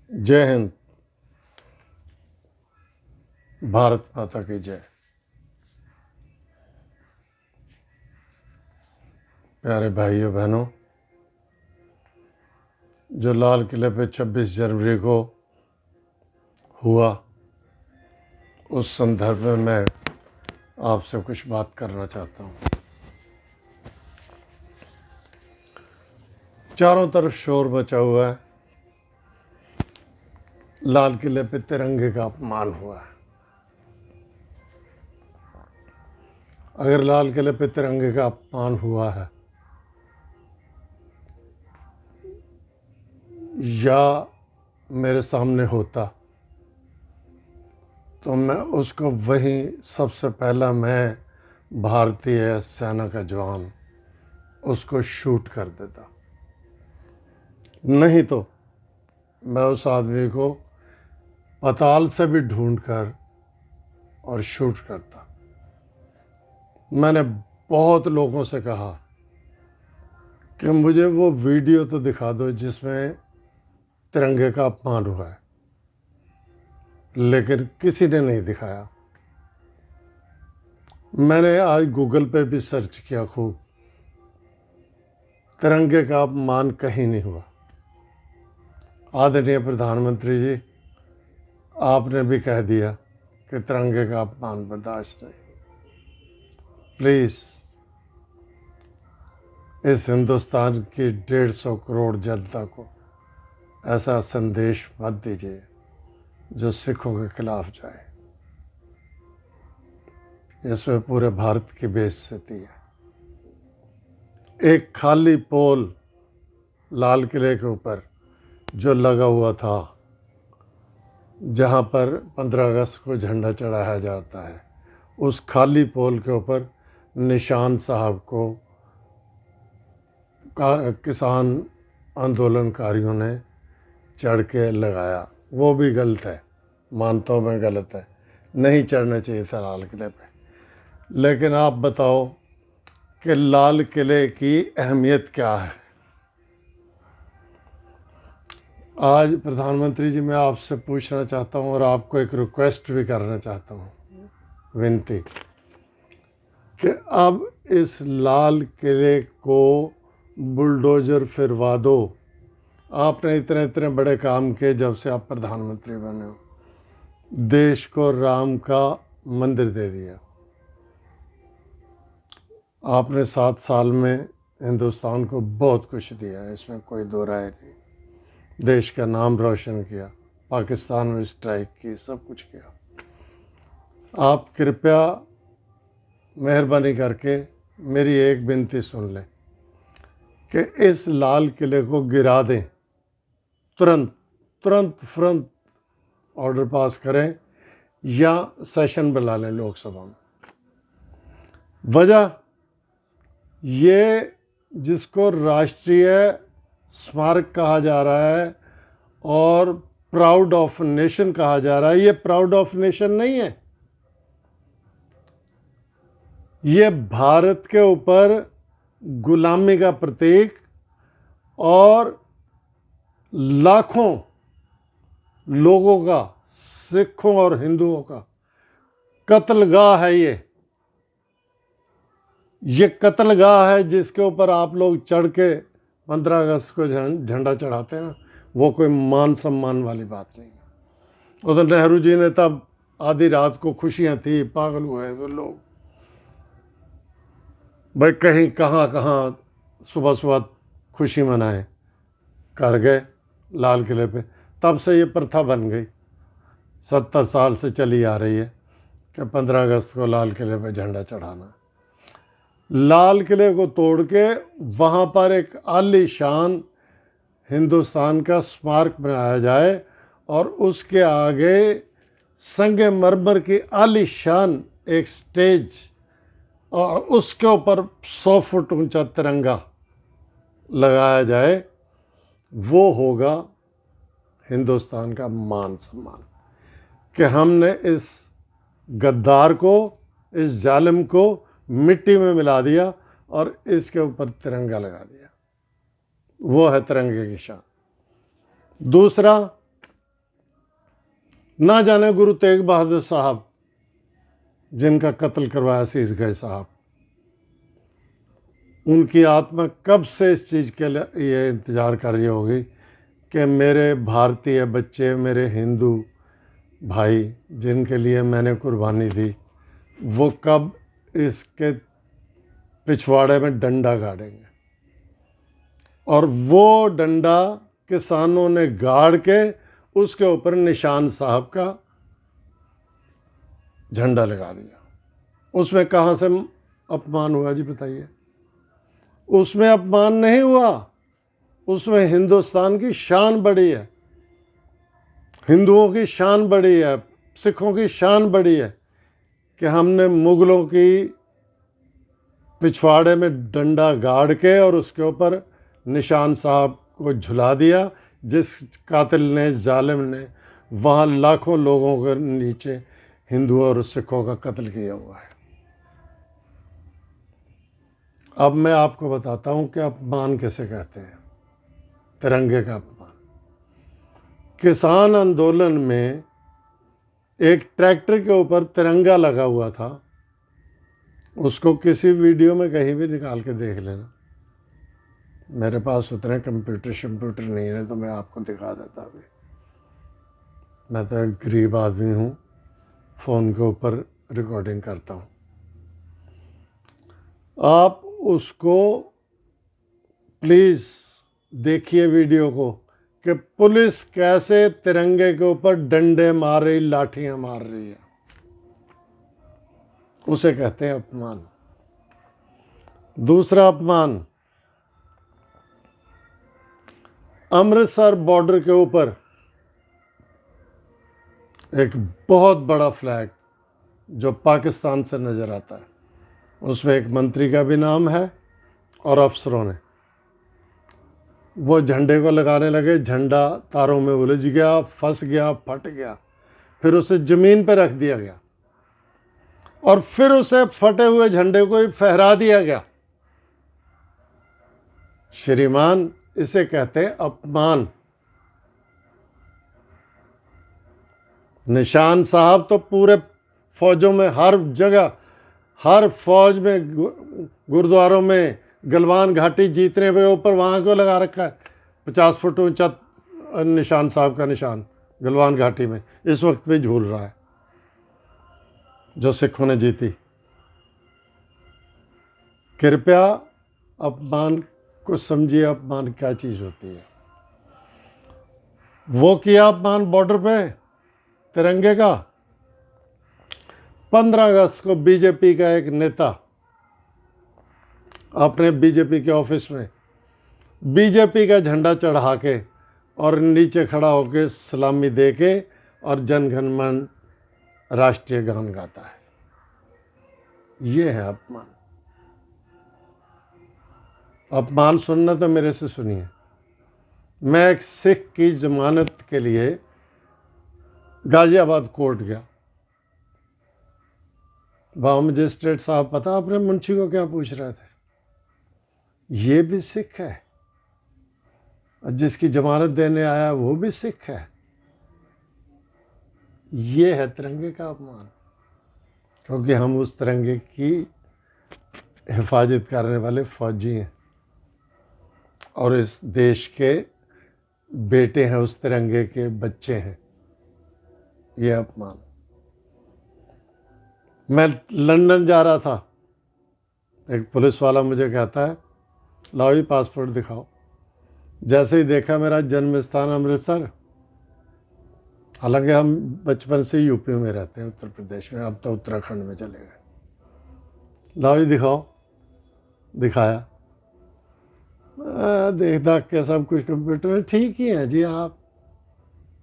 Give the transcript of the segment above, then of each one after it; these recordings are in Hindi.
जय हिंद। भारत माता की जय। प्यारे भाइयों बहनों, जो लाल किले पे 26 जनवरी को हुआ, उस संदर्भ में मैं आपसे कुछ बात करना चाहता हूँ। चारों तरफ शोर मचा हुआ है, लाल किले पे तिरंगे का अपमान हुआ है। अगर लाल किले पे तिरंगे का अपमान हुआ है या मेरे सामने होता, तो मैं उसको वहीं सबसे पहला मैं भारतीय सेना का जवान उसको शूट कर देता। नहीं तो मैं उस आदमी को पाताल से भी ढूंढकर और शूट करता। मैंने बहुत लोगों से कहा कि मुझे वो वीडियो तो दिखा दो जिसमें तिरंगे का अपमान हुआ है, लेकिन किसी ने नहीं दिखाया। मैंने आज गूगल पे भी सर्च किया खूब, तिरंगे का अपमान कहीं नहीं हुआ। आदरणीय प्रधानमंत्री जी, आपने भी कह दिया कि तिरंगे का अपमान बर्दाश्त नहीं। प्लीज़ इस हिंदुस्तान की 150 करोड़ जनता को ऐसा संदेश मत दीजिए जो सिखों के खिलाफ जाए। इसमें पूरे भारत की बेइज्जती है। एक खाली पोल लाल किले के ऊपर जो लगा हुआ था, जहाँ पर 15 अगस्त को झंडा चढ़ाया जाता है, उस खाली पोल के ऊपर निशान साहब को किसान आंदोलनकारियों ने चढ़ के लगाया। वो भी गलत है, मानता हूँ मैं गलत है, नहीं चढ़ना चाहिए था लाल किले पे। लेकिन आप बताओ कि लाल किले की अहमियत क्या है। आज प्रधानमंत्री जी, मैं आपसे पूछना चाहता हूँ और आपको एक रिक्वेस्ट भी करना चाहता हूँ, विनती, कि अब इस लाल किले को बुलडोज़र फिरवा दो। आपने इतने इतने बड़े काम किए जब से आप प्रधानमंत्री बने हो। देश को राम का मंदिर दे दिया आपने। 7 साल में हिंदुस्तान को बहुत कुछ दिया है, इसमें कोई दो राय नहीं। देश का नाम रोशन किया, पाकिस्तान में स्ट्राइक की, सब कुछ किया। आप कृपया मेहरबानी करके मेरी एक विनती सुन लें कि इस लाल किले को गिरा दें। तुरंत तुरंत ऑर्डर पास करें या सेशन बुला लें लोकसभा में। वजह ये, जिसको राष्ट्रीय स्मारक कहा जा रहा है और प्राउड ऑफ नेशन कहा जा रहा है, ये प्राउड ऑफ नेशन नहीं है। ये भारत के ऊपर गुलामी का प्रतीक और लाखों लोगों का, सिखों और हिंदुओं का कत्लगाह है। ये कत्लगाह है जिसके ऊपर आप लोग चढ़ के 15 अगस्त को झंडा चढ़ाते हैं ना, वो कोई मान सम्मान वाली बात नहीं है। उधर नेहरू जी ने तब आधी रात को खुशियां थी, पागल हुए वो लोग, भाई कहीं कहाँ सुबह सुबह खुशी मनाए, कर गए लाल किले पे। तब से ये प्रथा बन गई, 70 साल से चली आ रही है कि 15 अगस्त को लाल किले पे झंडा चढ़ाना। लाल किले को तोड़ के वहाँ पर एक आलीशान हिंदुस्तान का स्मारक बनाया जाए और उसके आगे संगमरमर की आलीशान एक स्टेज और उसके ऊपर 100 फुट ऊंचा तिरंगा लगाया जाए। वो होगा हिंदुस्तान का मान सम्मान कि हमने इस गद्दार को, इस जालिम को मिट्टी में मिला दिया और इसके ऊपर तिरंगा लगा दिया। वो है तिरंगे की शान। दूसरा, ना जाने गुरु तेग बहादुर साहब जिनका कत्ल करवाया सीसगढ़ साहब, उनकी आत्मा कब से इस चीज़ के लिए इंतज़ार कर रही होगी कि मेरे भारतीय बच्चे, मेरे हिंदू भाई जिनके लिए मैंने कुर्बानी दी, वो कब इसके पिछवाड़े में डंडा गाड़ेंगे। और वो डंडा किसानों ने गाड़ के उसके ऊपर निशान साहब का झंडा लगा दिया। उसमें कहाँ से अपमान हुआ जी बताइए? उसमें अपमान नहीं हुआ, उसमें हिंदुस्तान की शान बढ़ी है, हिंदुओं की शान बढ़ी है, सिखों की शान बढ़ी है कि हमने मुगलों की पिछवाड़े में डंडा गाड़ के और उसके ऊपर निशान साहब को झुला दिया, जिस कातिल ने, जालिम ने वहाँ लाखों लोगों के नीचे हिंदुओं और सिखों का कत्ल किया हुआ है। अब मैं आपको बताता हूँ कि अपमान किसे कहते हैं, तिरंगे का अपमान। किसान आंदोलन में एक ट्रैक्टर के ऊपर तिरंगा लगा हुआ था, उसको किसी वीडियो में कहीं भी निकाल के देख लेना। मेरे पास उतने कंप्यूटर नहीं है तो मैं आपको दिखा देता। अभी मैं तो एक गरीब आदमी हूँ, फ़ोन के ऊपर रिकॉर्डिंग करता हूँ। आप उसको प्लीज़ देखिए वीडियो को कि पुलिस कैसे तिरंगे के ऊपर डंडे मार रही, लाठियाँ मार रही है। उसे कहते हैं अपमान। दूसरा अपमान, अमृतसर बॉर्डर के ऊपर एक बहुत बड़ा फ्लैग जो पाकिस्तान से नज़र आता है, उसमें एक मंत्री का भी नाम है और अफसरों ने, वो झंडे को लगाने लगे, झंडा तारों में उलझ गया, फंस गया, फट गया, फिर उसे ज़मीन पर रख दिया गया और फिर उसे फटे हुए झंडे को ही फहरा दिया गया। श्रीमान, इसे कहते हैं अपमान। निशान साहब तो पूरे फौजों में, हर जगह, हर फौज में, गुरुद्वारों में गलवान घाटी जीतने पे ऊपर वहाँ को लगा रखा है 50 फुट ऊंचा निशान साहब का निशान गलवान घाटी में इस वक्त भी झूल रहा है, जो सिखों ने जीती। कृपया अपमान को समझिए, अपमान क्या चीज़ होती है। वो किया अपमान बॉर्डर पे तिरंगे का। 15 अगस्त को बीजेपी का एक नेता अपने बीजेपी के ऑफिस में बीजेपी का झंडा चढ़ा के और नीचे खड़ा होकर सलामी दे के और जन गण मन राष्ट्रीय गान गाता है। ये है अपमान। अपमान सुनना तो मेरे से सुनिए। मैं एक सिख की जमानत के लिए गाजियाबाद कोर्ट गया। वहाँ मजिस्ट्रेट साहब, पता अपने मुंशी को क्या पूछ रहे थे? ये भी सिख है, जिसकी जमानत देने आया वो भी सिख है। ये है तिरंगे का अपमान, क्योंकि हम उस तिरंगे की हिफाजत करने वाले फौजी हैं और इस देश के बेटे हैं, उस तिरंगे के बच्चे हैं। ये अपमान। मैं लंदन जा रहा था, एक पुलिस वाला मुझे कहता है, लाओ ये पासपोर्ट दिखाओ। जैसे ही देखा मेरा जन्म स्थान अमृतसर, हालांकि हम बचपन से यूपी में रहते हैं, उत्तर प्रदेश में, अब तो उत्तराखंड में चले गए। लाओ ये दिखाओ। दिखाया, देख दाख के सब कुछ कंप्यूटर में ठीक ही है जी आप।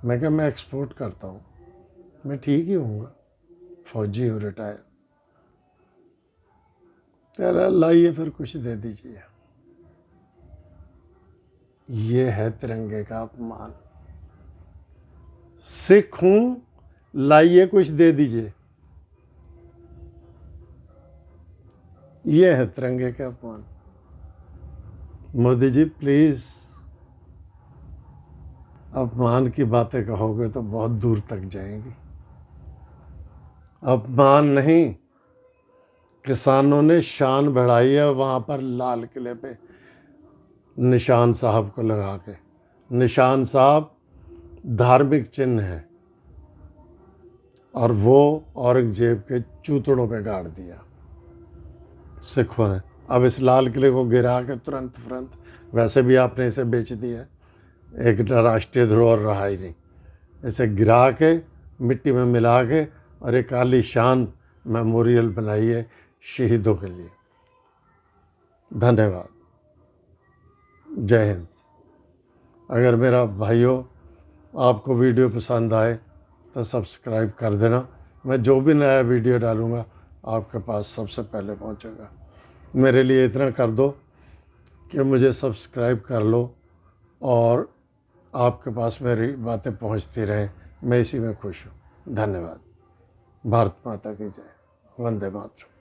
मैं कहा मैं एक्सपोर्ट करता हूँ, मैं ठीक ही हूँगा, फौजी हूँ रिटायर। कह रहा लाइए फिर कुछ दे दीजिए। ये है तिरंगे का अपमान। सिख हूँ, लाइए कुछ दे दीजिए। ये है तिरंगे का अपमान। मोदी जी प्लीज़ अपमान की बातें कहोगे तो बहुत दूर तक जाएंगी। अपमान नहीं, किसानों ने शान बढ़ाई है वहाँ पर लाल किले पे निशान साहब को लगा के। निशान साहब धार्मिक चिन्ह है और वो औरंगजेब के चूतड़ों पे गाड़ दिया सिखों ने। अब इस लाल किले को गिरा के तुरंत, वैसे भी आपने इसे बेच दिया, एक राष्ट्रीय धरोहर रहा ही नहीं, इसे गिरा के मिट्टी में मिला के और एक आलीशान मेमोरियल बनाई है शहीदों के लिए। धन्यवाद। जय हिंद। अगर मेरा भाइयों आपको वीडियो पसंद आए तो सब्सक्राइब कर देना। मैं जो भी नया वीडियो डालूँगा आपके पास सबसे पहले पहुँचेगा। मेरे लिए इतना कर दो कि मुझे सब्सक्राइब कर लो और आपके पास मेरी बातें पहुँचती रहें। मैं इसी में खुश हूँ। धन्यवाद। भारत माता की जय। वंदे मातरम।